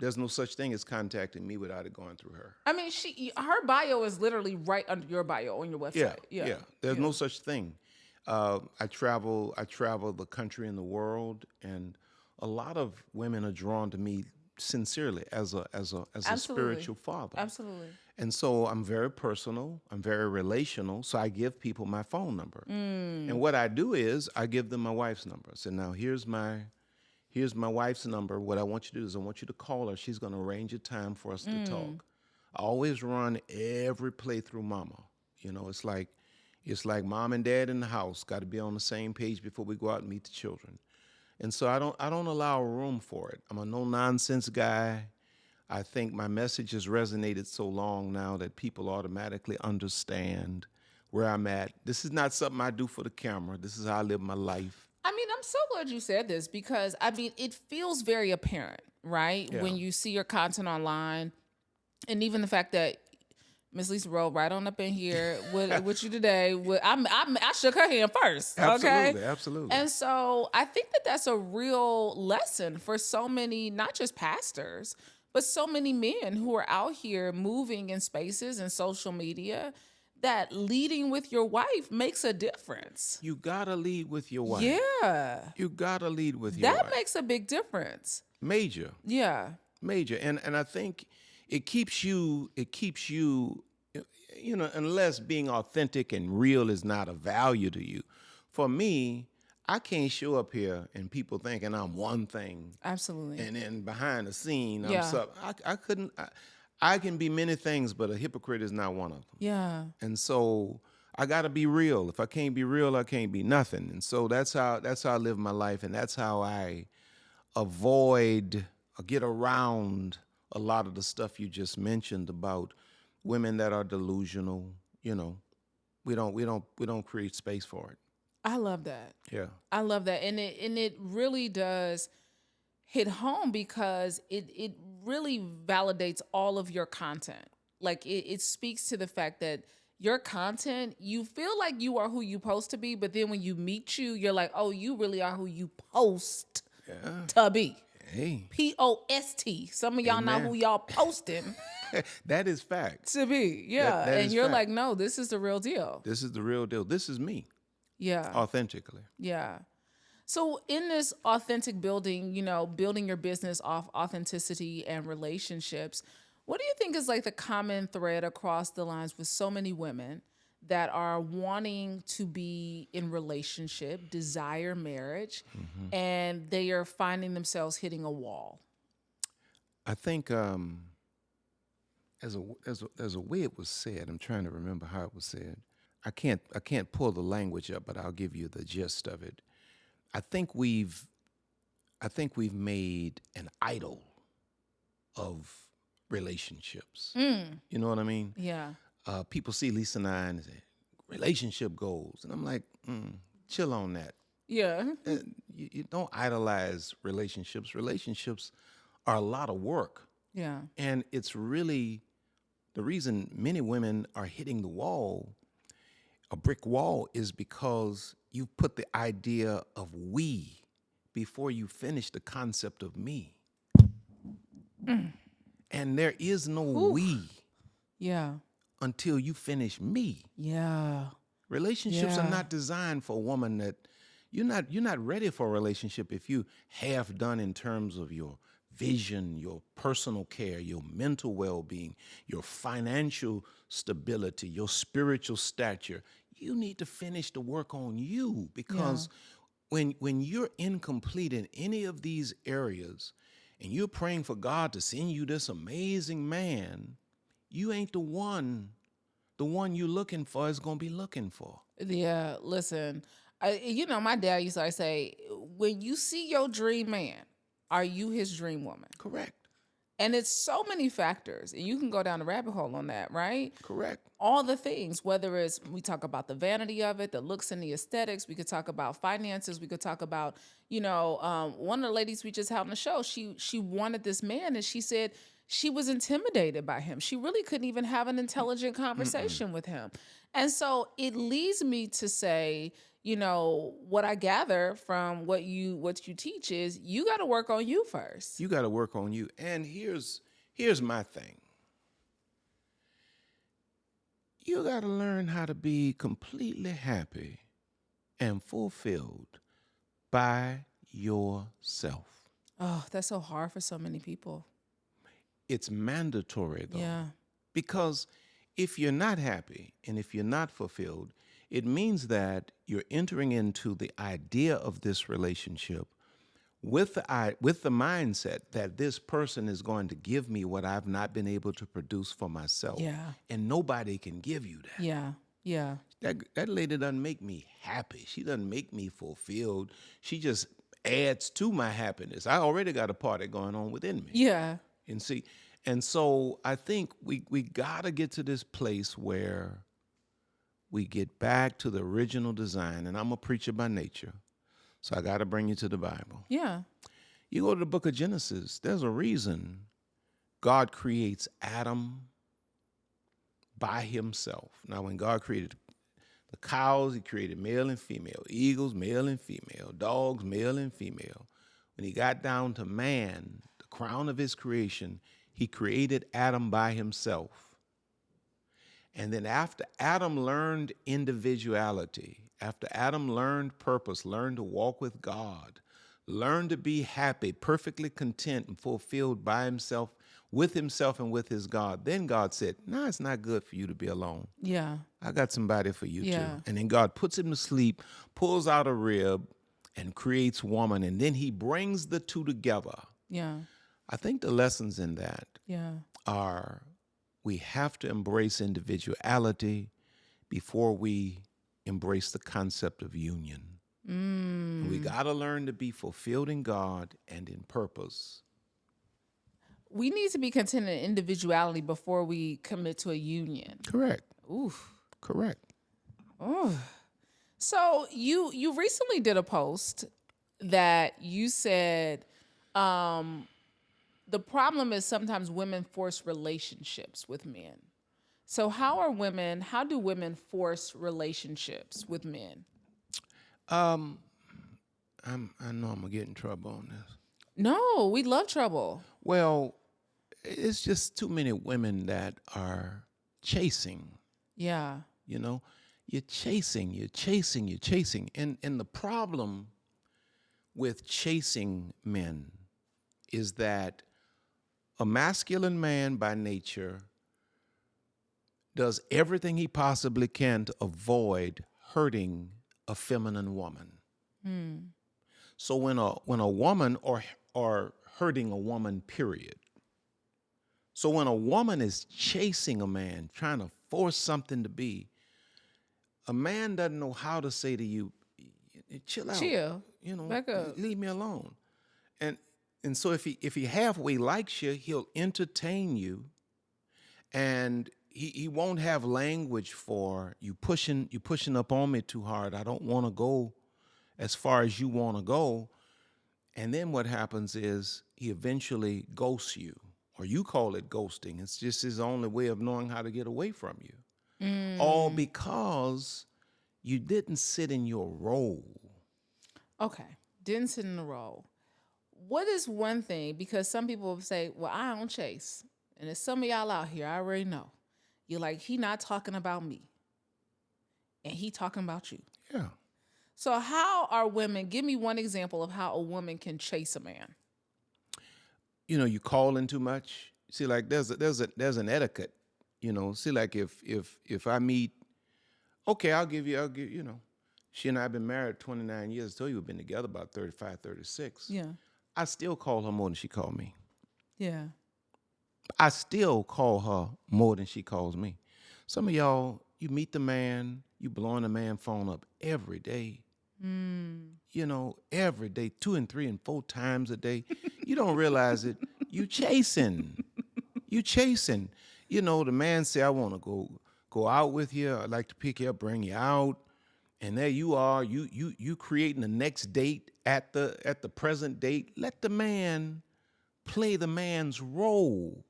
there's no such thing as contacting me without it going through her. I mean, her bio is literally right under your bio on your website. Yeah. There's no such thing. I travel the country and the world, and a lot of women are drawn to me sincerely as a spiritual father. Absolutely. And so I'm very personal. I'm very relational. So I give people my phone number, and what I do is I give them my wife's number. I say, now here's my wife's number. What I want you to do is I want you to call her. She's going to arrange a time for us to talk. I always run every play through mama. You know, it's like mom and dad in the house got to be on the same page before we go out and meet the children. And so I don't allow room for it. I'm a no-nonsense guy. I think my message has resonated so long now that people automatically understand where I'm at. This is not something I do for the camera. This is how I live my life. I mean, I'm so glad you said this because, I mean, it feels very apparent, right? Yeah. When you see your content online, and even the fact that Miss Lisa rolled right on up in here with you today. I shook her hand first. Okay? Absolutely. And so I think that that's a real lesson for so many, not just pastors, but so many men who are out here moving in spaces and social media, that leading with your wife makes a difference. You gotta lead with your wife. Yeah. You gotta lead with your wife. That makes a big difference. Major. Yeah. Major. And I think it keeps you, unless being authentic and real is not a value to you. For me, I can't show up here and people thinking I'm one thing. Absolutely. And then behind the scene, Yeah. I'm something. I couldn't. I can be many things, but a hypocrite is not one of them. Yeah. And so I got to be real. If I can't be real, I can't be nothing. And so that's how I live my life, and that's how I avoid or get around a lot of the stuff you just mentioned about women that are delusional. We don't create space for it. I love that. Yeah. I love that. And it really does hit home, because it really validates all of your content. Like it speaks to the fact that your content, you feel like you are who you supposed to be, but then when you meet you, you're like, oh, you really are who you post to be. Hey. P-O-S-T. Some of y'all know who y'all posting That is fact. to be. Yeah. That and is you're fact. like, no, this is the real deal. This is the real deal. This is me. Yeah. Authentically. Yeah. So in this authentic building, building your business off authenticity and relationships, what do you think is like the common thread across the lines with so many women that are wanting to be in relationship, desire marriage, and they are finding themselves hitting a wall? I think as a way it was said, I'm trying to remember how it was said. I can't pull the language up, but I'll give you the gist of it. I think we've made an idol of relationships. You know what I mean? Yeah. People see Lisa and I and say, relationship goals. And I'm like, chill on that. Yeah. You don't idolize relationships. Relationships are a lot of work. Yeah. And it's really the reason many women are hitting the wall, a brick wall, is because you put the idea of we before you finish the concept of me. And there is no we Yeah. until you finish me. Yeah. Relationships are Yeah. not designed for a woman that you're not ready for a relationship if you half done in terms of your vision, your personal care, your mental well-being, your financial stability, your spiritual stature. You need to finish the work on you, because when you're incomplete in any of these areas and you're praying for God to send you this amazing man, you ain't the one you're looking for is going to be looking for. Yeah, listen, my dad used to always say, when you see your dream man, are you his dream woman? Correct. And it's so many factors, and you can go down the rabbit hole on that, right? Correct. All the things, whether it's, we talk about the vanity of it, the looks and the aesthetics, we could talk about finances, we could talk about, one of the ladies we just had on the show, she wanted this man, and she said she was intimidated by him. She really couldn't even have an intelligent conversation with him. And so it leads me to say, what I gather from what you teach is you got to work on you first. You got to work on you. And here's my thing. You got to learn how to be completely happy and fulfilled by yourself. Oh, that's so hard for so many people. It's mandatory, though. Yeah. Because if you're not happy and if you're not fulfilled, it means that you're entering into the idea of this relationship with the mindset that this person is going to give me what I've not been able to produce for myself. Yeah. And nobody can give you that. Yeah. Yeah. That lady doesn't make me happy. She doesn't make me fulfilled. She just adds to my happiness. I already got a party going on within me. Yeah. And so I think we got to get to this place where we get back to the original design. And I'm a preacher by nature, so I got to bring you to the Bible. Yeah. You go to the book of Genesis, there's a reason God creates Adam by himself. Now, when God created the cows, he created male and female, eagles, male and female, dogs, male and female. When he got down to man, the crown of his creation, he created Adam by himself. And then after Adam learned individuality, after Adam learned purpose, learned to walk with God, learned to be happy, perfectly content and fulfilled by himself and with his God, then God said, "No, it's not good for you to be alone. Yeah. I got somebody for you Yeah. too." And then God puts him to sleep, pulls out a rib, and creates woman, and then he brings the two together. Yeah. I think the lessons in that Yeah. are we have to embrace individuality before we embrace the concept of union. We got to learn to be fulfilled in God and in purpose. We need to be content in individuality before we commit to a union. Correct. Oof. Correct. Oh. So you recently did a post that you said the problem is sometimes women force relationships with men. So how do women force relationships with men? I know I'm gonna get in trouble on this. No, we love trouble. Well, it's just too many women that are chasing. Yeah. You know, you're chasing. And the problem with chasing men is that a masculine man by nature does everything he possibly can to avoid hurting a feminine woman. So when a woman or hurting a woman, period. So when a woman is chasing a man, trying to force something to be, a man doesn't know how to say to you, chill out. Chill. Back up. Leave me alone. And so if he halfway likes you, he'll entertain you, and he won't have language for you pushing up on me too hard. I don't want to go as far as you want to go. And then what happens is he eventually ghosts you, or you call it ghosting. It's just his only way of knowing how to get away from you. All because you didn't sit in your role. Okay. Didn't sit in the role. What is one thing, because some people say, well, I don't chase. And there's some of y'all out here, I already know. You're like, he not talking about me. And he talking about you. Yeah. So how are women, give me one example of how a woman can chase a man. You calling too much. See, like there's an etiquette. See, like if I meet, okay, I'll give you, she and I have been married 29 years. I told you we've been together about 35, 36. Yeah. I still call her more than she called me. Yeah. I still call her more than she calls me. Some of y'all, you meet the man, you blowing the man phone up every day. Every day, 2 and 3 and 4 times a day. You don't realize it. You chasing. The man say, I want to go out with you. I'd like to pick you up, bring you out. And there you are, you creating the next date at the present date. Let the man play the man's role,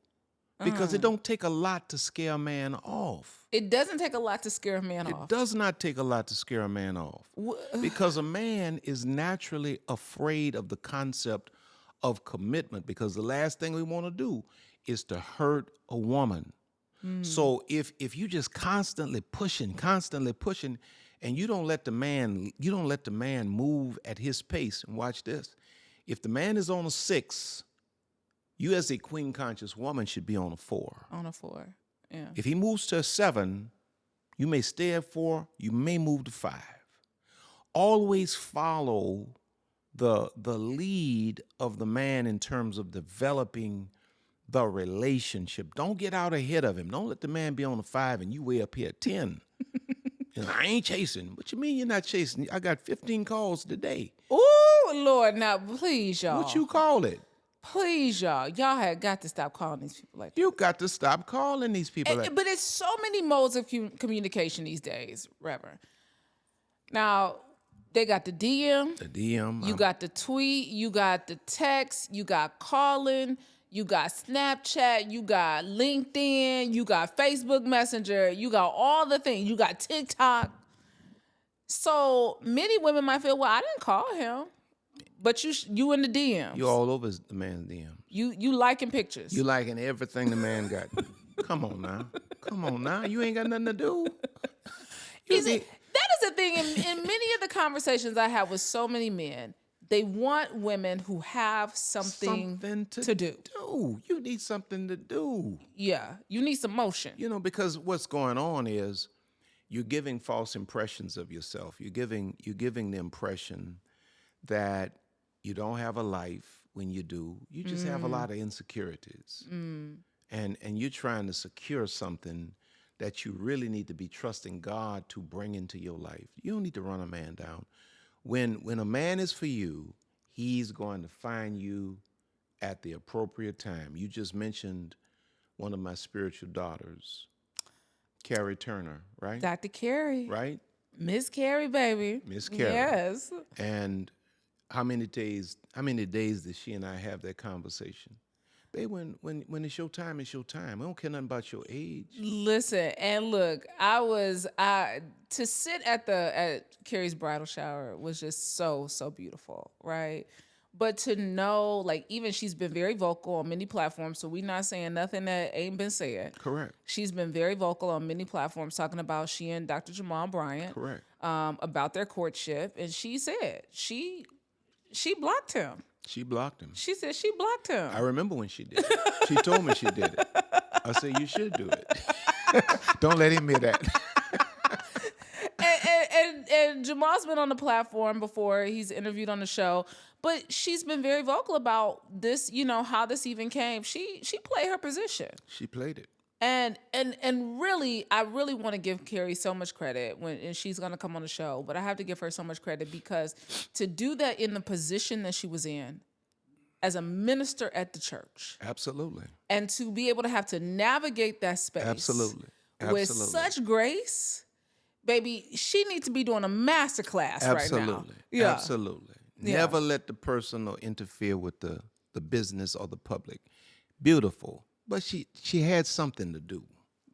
because it don't take a lot to scare a man off. It doesn't take a lot to scare a man off. It does not take a lot to scare a man off, because a man is naturally afraid of the concept of commitment, because the last thing we want to do is to hurt a woman. So if you just constantly pushing, and you don't let the man move at his pace. And watch this. If the man is on a 6, you as a queen conscious woman should be on a 4. On a 4. Yeah. If he moves to a 7, you may stay at 4, you may move to 5. Always follow the lead of the man in terms of developing the relationship. Don't get out ahead of him. Don't let the man be on a 5 and you way up here at 10. I ain't chasing. What you mean you're not chasing? I got 15 calls today. Oh, Lord, now, please, y'all. What you call it? Please, y'all. Y'all have got to stop calling these people like that. You got to stop calling these people like that. But it's so many modes of communication these days, Reverend. Now, they got the DM. The DM. You got the tweet. You got the text. You got calling. you got Snapchat, you got LinkedIn, you got Facebook Messenger, you got all the things, you got TikTok. So many women might feel, well, I didn't call him, but you in the DMs. You all over the man's DMs. You liking pictures. You liking everything the man got. Come on now. You ain't got nothing to do. That is the thing in many of the conversations I have with so many men. They want women who have something to do. You need something to do. Yeah, you need some motion. Because what's going on is you're giving false impressions of yourself. You're giving the impression that you don't have a life when you do. You just have a lot of insecurities. And you're trying to secure something that you really need to be trusting God to bring into your life. You don't need to run a man down. When a man is for you, he's going to find you at the appropriate time. You just mentioned one of my spiritual daughters, Carrie Turner, right? Dr. Carrie. Right? Miss Carrie, baby. Miss Carrie. Yes. And how many days did she and I have that conversation? Babe, when it's your time, it's your time. I don't care nothing about your age. Listen, and look, to sit at Carrie's bridal shower was just so beautiful, right? But to know, like, even she's been very vocal on many platforms, so we're not saying nothing that ain't been said. Correct. She's been very vocal on many platforms talking about she and Dr. Jamal Bryant. Correct. About their courtship, and she said she blocked him. She blocked him. She said she blocked him. I remember when she did it. She told me she did it. I said, you should do it. Don't let him hear that. and Jamal's been on the platform before. He's interviewed on the show. But she's been very vocal about this, how this even came. She played her position. She played it. And really, I really want to give Carrie so much credit and she's going to come on the show, but I have to give her so much credit because to do that in the position that she was in as a minister at the church. Absolutely. And to be able to have to navigate that space. Absolutely. With such grace, baby, she needs to be doing a master class right now. Yeah. Absolutely. Yeah. Never let the personal interfere with the business or the public. Beautiful. But she had something to do.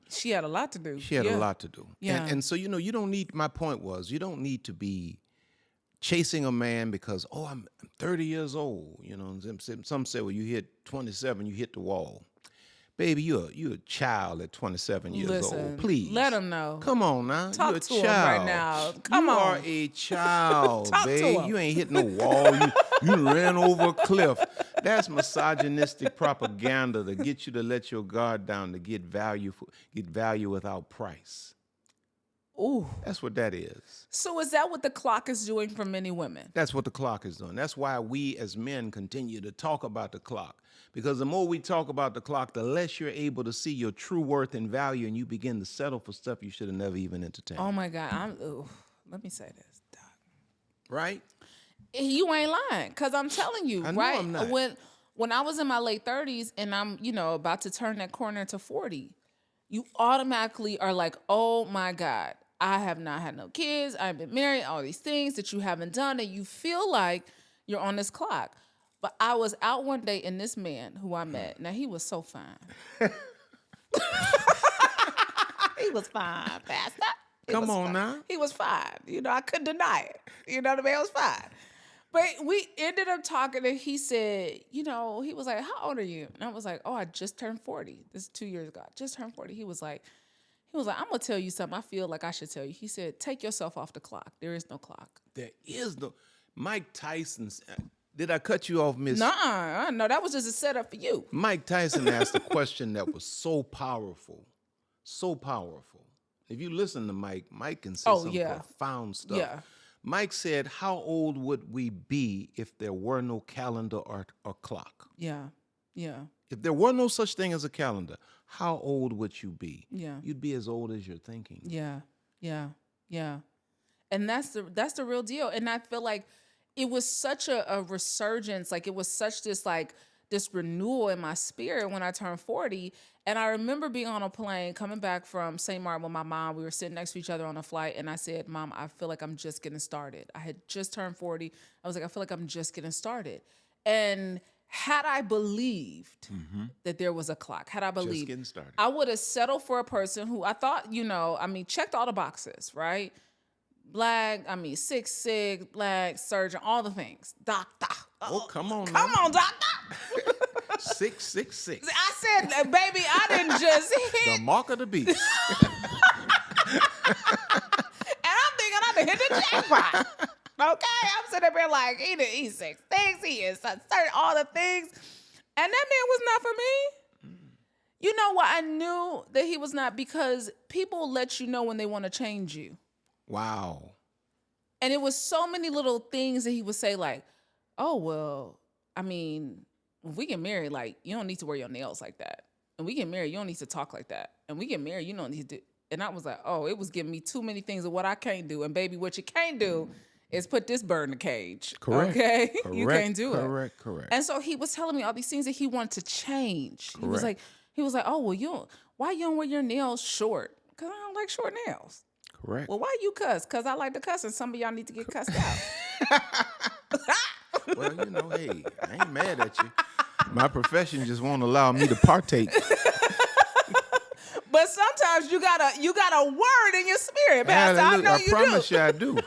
She had a lot to do. She had a lot to do. Yeah. And so, you don't need, my point was, you don't need to be chasing a man because, I'm 30 years old. Some say, well, you hit 27, you hit the wall. Baby, you're a child at 27 years old. Please. Let him know. Come on now. Talk you're a to child. him right now. Come on. You are a child, Talk babe. to him. You ain't hitting no wall. You ran over a cliff. That's misogynistic propaganda to get you to let your guard down to get value without price. Ooh. That's what that is. So is that what the clock is doing for many women? That's what the clock is doing. That's why we as men continue to talk about the clock. Because the more we talk about the clock, the less you're able to see your true worth and value, and you begin to settle for stuff you should have never even entertained. Oh my God. Let me say this, Doc. Right? You ain't lying, because I'm telling you, I know right? I'm not. When I was in my late 30s and I'm, about to turn that corner to 40, you automatically are like, oh my God, I have not had no kids. I've been married, all these things that you haven't done, and you feel like you're on this clock. But I was out one day and this man who I met, now he was so fine. He was fine, Pastor. Come on now. He was fine. I couldn't deny it. You know what I mean? It was fine. But we ended up talking and he said, he was like, how old are you? And I was like, I just turned 40. This is 2 years ago. I just turned 40. He was like, I'm going to tell you something I feel like I should tell you. He said, take yourself off the clock. There is no clock. There is no. Mike Tyson's. Did I cut you off, Miss? Nuh-uh. No, that was just a setup for you. Mike Tyson asked a question that was so powerful. So powerful. If you listen to Mike can say some profound stuff. Yeah. Mike said, how old would we be if there were no calendar or clock? Yeah. Yeah. If there were no such thing as a calendar, how old would you be? Yeah. You'd be as old as you're thinking. Yeah. Yeah. Yeah. And that's the real deal. And I feel like it was such a resurgence. Like it was such this renewal in my spirit when I turned 40. And I remember being on a plane coming back from St. Martin with my mom. We were sitting next to each other on a flight. And I said, Mom, I feel like I'm just getting started. I had just turned 40. I was like, I feel like I'm just getting started. And had I believed that there was a clock, had I Just believed, getting started. I would have settled for a person who I thought, checked all the boxes, right? Black, 6'6", black, surgeon, all the things. Doctor. Oh, come on Come now. on, doctor. 666. I said, baby, I didn't just The hit. mark of the beast. And I'm thinking I done hit the jackpot. Okay? I'm sitting up here like, he's 6'6", he is certain, all the things. And that man was not for me. You know what? I knew that he was not, because people let you know when they want to change you. Wow. And it was so many little things that he would say, like, oh, well, if we get married, like, you don't need to wear your nails like that. And we get married, you don't need to talk like that. And we get married, you don't need to do. And I was like, oh, it was giving me too many things of what I can't do. And baby, what you can't do is put this bird in a cage. Correct. Okay? Correct. You can't do it. Correct. And so he was telling me all these things that he wanted to change. Correct. He was like, oh, well, why you don't wear your nails short? Because I don't like short nails. Correct. Well, why you cuss? Because I like to cuss, and some of y'all need to get cussed out. Well, hey, I ain't mad at you. My profession just won't allow me to partake. But sometimes you got a word in your spirit, Pastor. Hallelujah. I know I you promise do. you I do.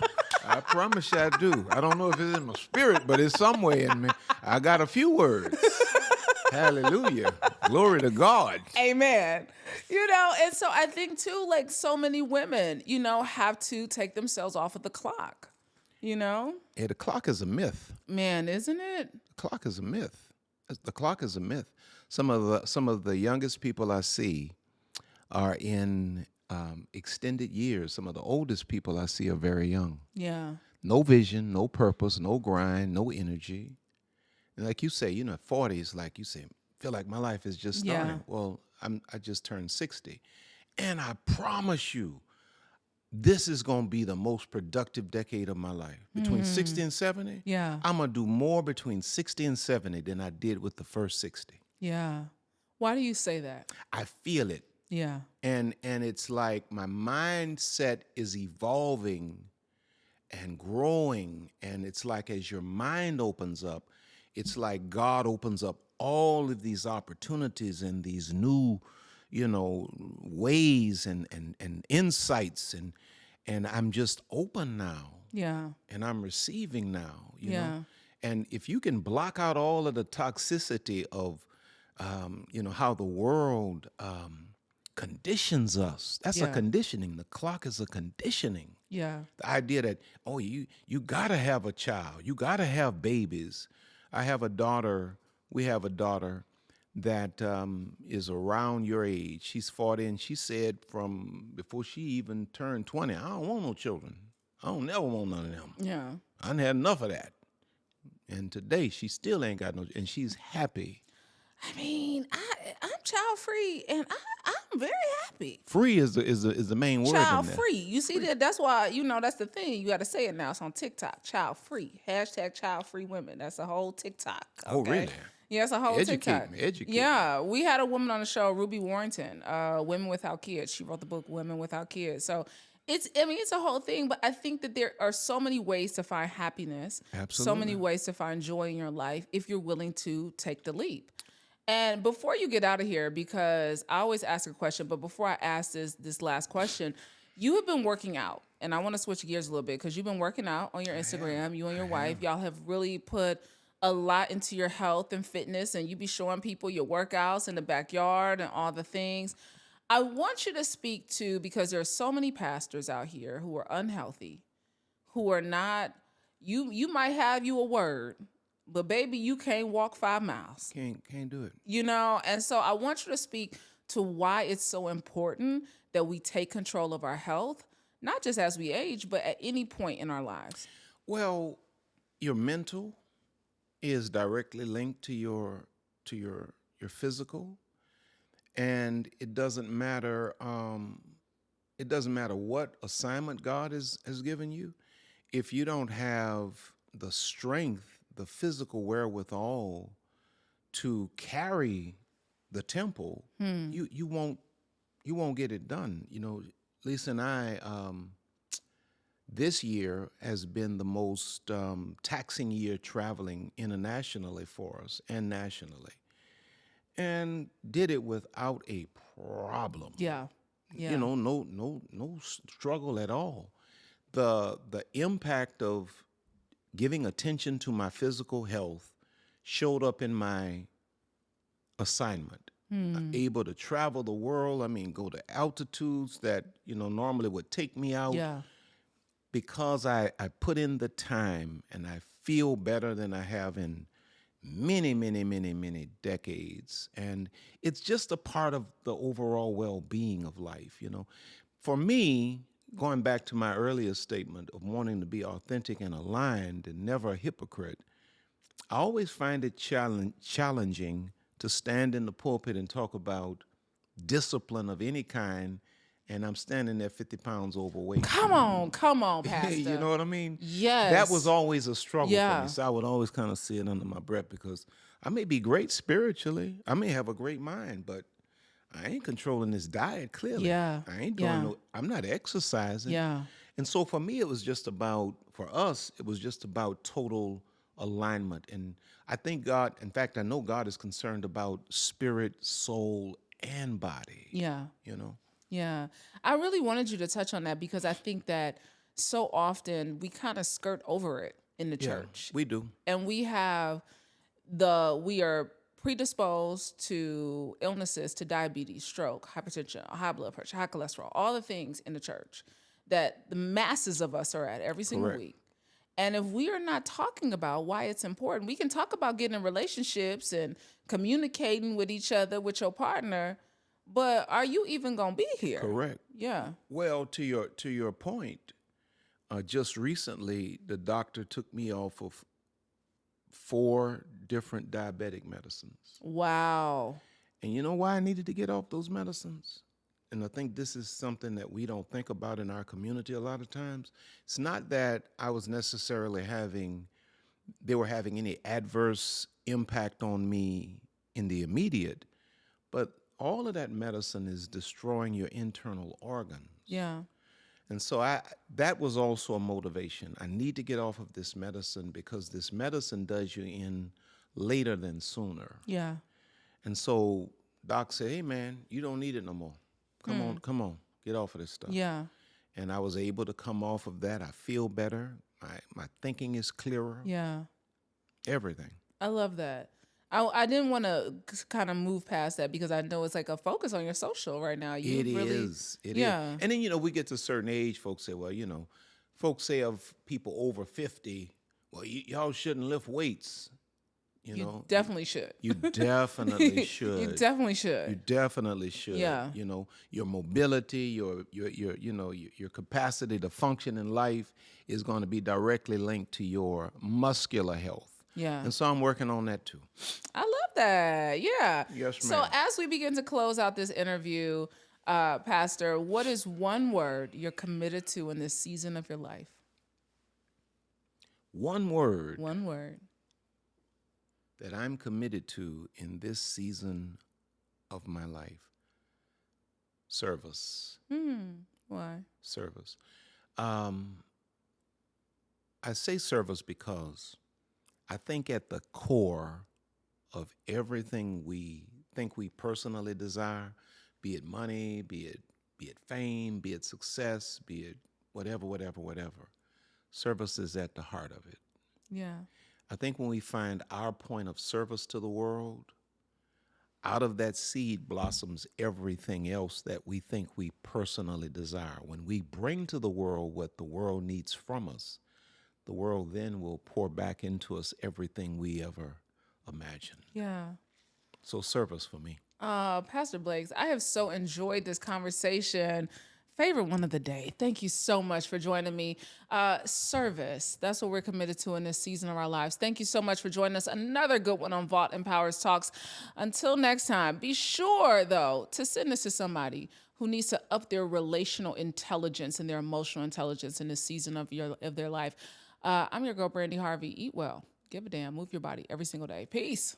I promise you I do. I don't know if it's in my spirit, but it's somewhere in me. I got a few words. Hallelujah. Glory to God. Amen. And so I think too, like so many women, have to take themselves off of the clock. Yeah, the clock is a myth. Man, isn't it? The clock is a myth. The clock is a myth. Some of the youngest people I see are in extended years. Some of the oldest people I see are very young. Yeah. No vision, no purpose, no grind, no energy. And like you say, 40s, like you say, feel like my life is just starting. Yeah. Well, I just turned 60. And I promise you, this is going to be the most productive decade of my life. Between 60 and 70, Yeah. I'm going to do more between 60 and 70 than I did with the first 60. Yeah. Why do you say that? I feel it. Yeah. And it's like my mindset is evolving and growing. And it's like as your mind opens up, it's like God opens up all of these opportunities and these new, ways and insights. And I'm just open now. Yeah. And I'm receiving now, Yeah. know. And if you can block out all of the toxicity of, how the world conditions us. That's a Yeah. conditioning. The clock is a conditioning. Yeah. The idea that, oh, you gotta have a child. You gotta have babies. I have a daughter. We have a daughter that is around your age. She's 40, and she said from before she even turned 20, I don't want no children. I don't never want none of them. Yeah. I done had enough of that. And today she still ain't got no, and she's happy. I'm child free, and I'm very happy. Free is the main word. Child in there. free. You see that? That's why that's the thing. You got to say it now. It's on TikTok. Child free. # child free women. That's a whole TikTok. Okay? Oh, really? Yeah, it's a whole TikTok. Educate me. Yeah, we had a woman on the show, Ruby Warrington, Women Without Kids. She wrote the book Women Without Kids. So it's a whole thing. But I think that there are so many ways to find happiness. Absolutely. So many ways to find joy in your life if you're willing to take the leap. And before you get out of here, because I always ask a question, but before I ask this last question, you have been working out, and I want to switch gears a little bit because you've been working out on your Instagram. You and your wife, y'all have really put a lot into your health and fitness, and you be showing people your workouts in the backyard and all the things. I want you to speak to, because there are so many pastors out here who are unhealthy, who are not, you might have you a word, but baby, you can't walk 5 miles. Can't do it. And so I want you to speak to why it's so important that we take control of our health, not just as we age, but at any point in our lives. Well, your mental is directly linked to your physical, and it doesn't matter. It doesn't matter what assignment God has given you. If you don't have the strength, the physical wherewithal to carry the temple, you won't get it done. Lisa and I, This year has been the most taxing year traveling internationally for us and nationally, and did it without a problem. Yeah. You Yeah. know, no struggle at all. The impact of giving attention to my physical health showed up in my assignment. Able to travel the world. I mean, go to altitudes that normally would take me out Yeah. because I put in the time and I feel better than I have in many, many, many, many decades. And it's just a part of the overall well being of life. For me, going back to my earlier statement of wanting to be authentic and aligned and never a hypocrite, I always find it challenging to stand in the pulpit and talk about discipline of any kind, and I'm standing there 50 pounds overweight. Come on, You Pastor. know what I mean? That was Yes. always a struggle for me. Yeah. So I would always kind of see it under my breath because I may be great spiritually, I may have a great mind, but I ain't controlling this diet clearly. Yeah. I ain't doing Yeah. no, I'm not exercising. Yeah. And so for me, it was just about, for us, it was just about total alignment. And I think God, in fact, I know God is concerned about spirit, soul, and body, Yeah. you know? Yeah. I really wanted you to touch on that because I think that so often we kind of skirt over it in the Yeah, church. we do. And we are predisposed to illnesses, to diabetes, stroke, hypertension, high blood pressure, high cholesterol, all the things in the church that the masses of us are at every single Correct. week. And if we are not talking about why it's important, we can talk about getting in relationships and communicating with each other, with your partner, but are you even going to be here? Correct. Yeah. Well, to your point, just recently, the doctor took me off of 4 different diabetic medicines. Wow. And you know why I needed to get off those medicines? And I think this is something that we don't think about in our community a lot of times. It's not that I was necessarily they were having any adverse impact on me in the immediate, but all of that medicine is destroying your internal organs. Yeah. And so that was also a motivation. I need to get off of this medicine because this medicine does you in later than sooner. Yeah. And so doc said, "Hey man, you don't need it no more. Come on, get off of this stuff." Yeah. And I was able to come off of that. I feel better. My thinking is clearer. Yeah. Everything. I love that. I didn't want to kind of move past that because I know it's like a focus on your social right now. You It really, is. It is. yeah, And then we get to a certain age, folks say, well, folks say of people over 50, well, y'all shouldn't lift weights. you definitely should. You definitely should. You definitely You should. definitely should. Yeah. Your mobility, your capacity to function in life is going to be directly linked to your muscular health. Yeah. And so I'm working on that too. I love that. Yeah. Yes, So ma'am. as we begin to close out this interview, Pastor, what is one word you're committed to in this season of your life? One word One word. that I'm committed to in this season of my life. Service. Why? Service. I say service because I think at the core of everything we think we personally desire, be it money, be it fame, be it success, be it whatever, service is at the heart of it. Yeah. I think when we find our point of service to the world, out of that seed blossoms everything else that we think we personally desire. When we bring to the world what the world needs from us, the world then will pour back into us everything we ever imagined. Yeah. So service for me. Pastor Blakes, I have so enjoyed this conversation. Favorite one of the day. Thank you so much for joining me. Service. That's what we're committed to in this season of our lives. Thank you so much for joining us. Another good one on Vault Empowers Talks. Until next time, be sure, though, to send this to somebody who needs to up their relational intelligence and their emotional intelligence in this season of their life. I'm your girl, Brandi Harvey. Eat well. Give a damn. Move your body every single day. Peace.